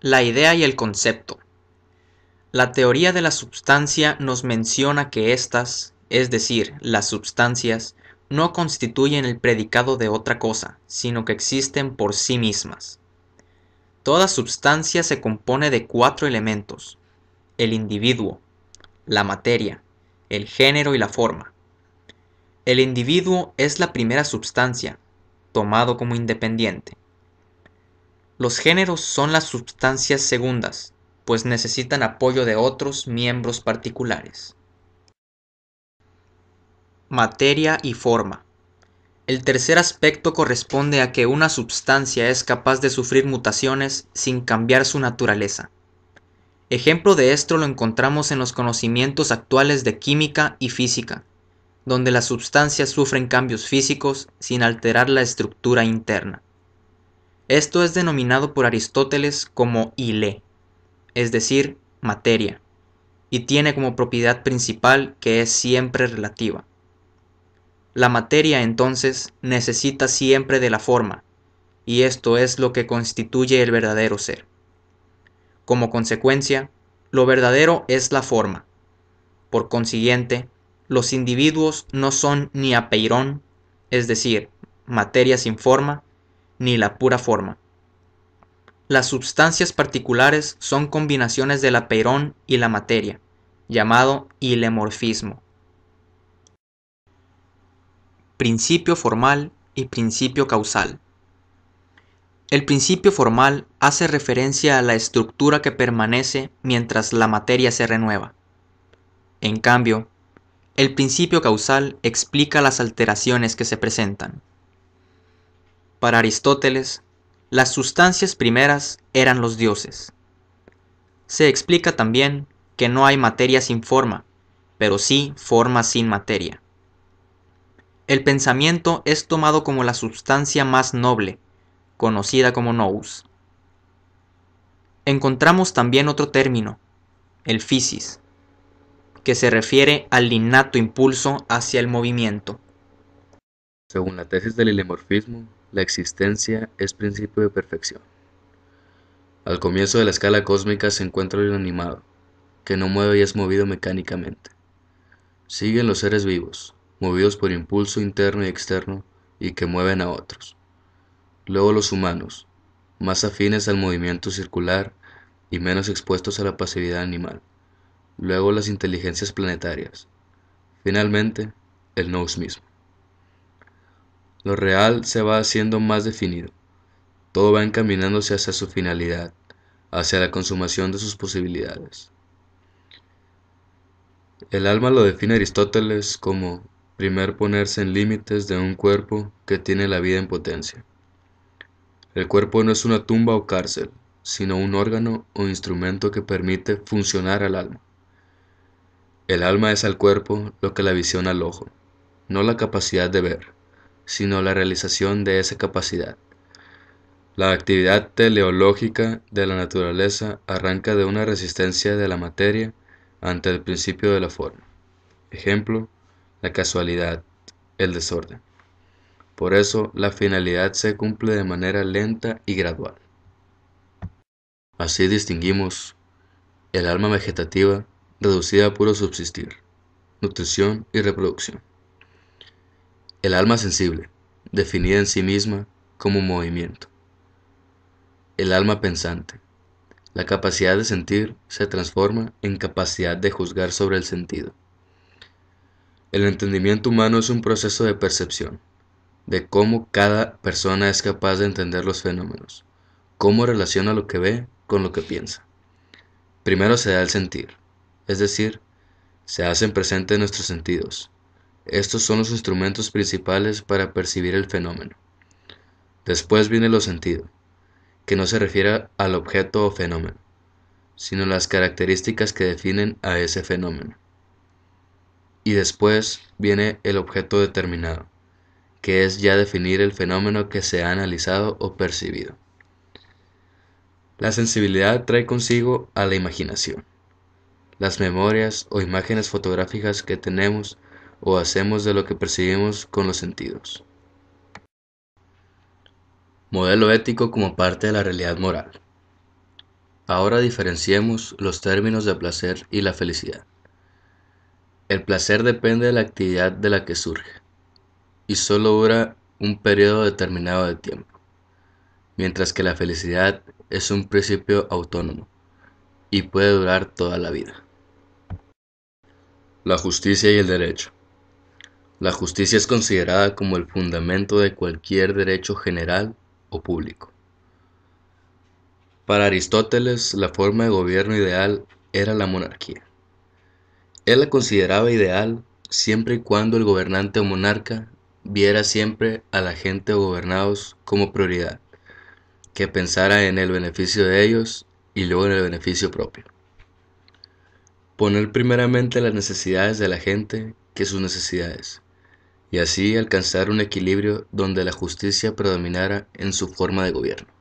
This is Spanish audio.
La idea y el concepto. La teoría de la substancia nos menciona que éstas, es decir, las substancias, no constituyen el predicado de otra cosa, sino que existen por sí mismas. Toda substancia se compone de 4 elementos: el individuo, la materia, el género y la forma. El individuo es la primera substancia, tomado como independiente. Los géneros son las substancias segundas, pues necesitan apoyo de otros miembros particulares. Materia y forma. El tercer aspecto corresponde a que una substancia es capaz de sufrir mutaciones sin cambiar su naturaleza. Ejemplo de esto lo encontramos en los conocimientos actuales de química y física, donde las sustancias sufren cambios físicos sin alterar la estructura interna. Esto es denominado por Aristóteles como ile, es decir, materia, y tiene como propiedad principal que es siempre relativa. La materia, entonces, necesita siempre de la forma, y esto es lo que constituye el verdadero ser. Como consecuencia, lo verdadero es la forma. Por consiguiente, los individuos no son ni apeirón, es decir, materia sin forma, ni la pura forma. Las substancias particulares son combinaciones del apeirón y la materia, llamado ilemorfismo. Principio formal y principio causal. El principio formal hace referencia a la estructura que permanece mientras la materia se renueva. En cambio, el principio causal explica las alteraciones que se presentan. Para Aristóteles, las sustancias primeras eran los dioses. Se explica también que no hay materia sin forma, pero sí forma sin materia. El pensamiento es tomado como la sustancia más noble, conocida como nous. Encontramos también otro término, el physis, que se refiere al innato impulso hacia el movimiento. Según la tesis del ilemorfismo, la existencia es principio de perfección. Al comienzo de la escala cósmica se encuentra lo inanimado, que no mueve y es movido mecánicamente. Siguen los seres vivos, movidos por impulso interno y externo y que mueven a otros. Luego los humanos, más afines al movimiento circular y menos expuestos a la pasividad animal. Luego las inteligencias planetarias. Finalmente, el nous mismo. Lo real se va haciendo más definido. Todo va encaminándose hacia su finalidad, hacia la consumación de sus posibilidades. El alma lo define Aristóteles como primer ponerse en límites de un cuerpo que tiene la vida en potencia. El cuerpo no es una tumba o cárcel, sino un órgano o instrumento que permite funcionar al alma. El alma es al cuerpo lo que la visión al ojo, no la capacidad de ver, sino la realización de esa capacidad. La actividad teleológica de la naturaleza arranca de una resistencia de la materia ante el principio de la forma. Ejemplo, la casualidad, el desorden. Por eso, la finalidad se cumple de manera lenta y gradual. Así distinguimos el alma vegetativa, reducida a puro subsistir, nutrición y reproducción. El alma sensible, definida en sí misma como movimiento. El alma pensante. La capacidad de sentir se transforma en capacidad de juzgar sobre el sentido. El entendimiento humano es un proceso de percepción, de cómo cada persona es capaz de entender los fenómenos, cómo relaciona lo que ve con lo que piensa. Primero se da el sentir, es decir, se hacen presentes nuestros sentidos. Estos son los instrumentos principales para percibir el fenómeno. Después viene lo sentido, que no se refiere al objeto o fenómeno, sino las características que definen a ese fenómeno. Y después viene el objeto determinado, que es ya definir el fenómeno que se ha analizado o percibido. La sensibilidad trae consigo a la imaginación, las memorias o imágenes fotográficas que tenemos o hacemos de lo que percibimos con los sentidos. Modelo ético como parte de la realidad moral. Ahora diferenciemos los términos de placer y la felicidad. El placer depende de la actividad de la que surge y solo dura un periodo determinado de tiempo, mientras que la felicidad es un principio autónomo y puede durar toda la vida. La justicia y el derecho. La justicia es considerada como el fundamento de cualquier derecho general o público. Para Aristóteles, la forma de gobierno ideal era la monarquía. Él la consideraba ideal siempre y cuando el gobernante o monarca viera siempre a la gente o gobernados como prioridad, que pensara en el beneficio de ellos y luego en el beneficio propio. Poner primeramente las necesidades de la gente que sus necesidades, y así alcanzar un equilibrio donde la justicia predominara en su forma de gobierno.